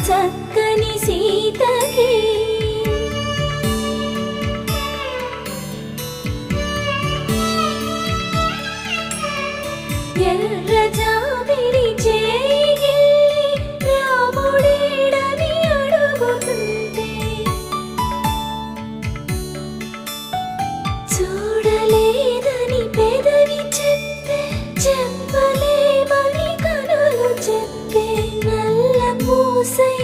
చక్కని సీతకి ఎర్ర జాబిలి చేయి రాముడేడని అడుగుతుంటే చూడలేదని పెదవి చెప్పే చెప్పలేమని కనులు చెప్పే నల్ల పూసై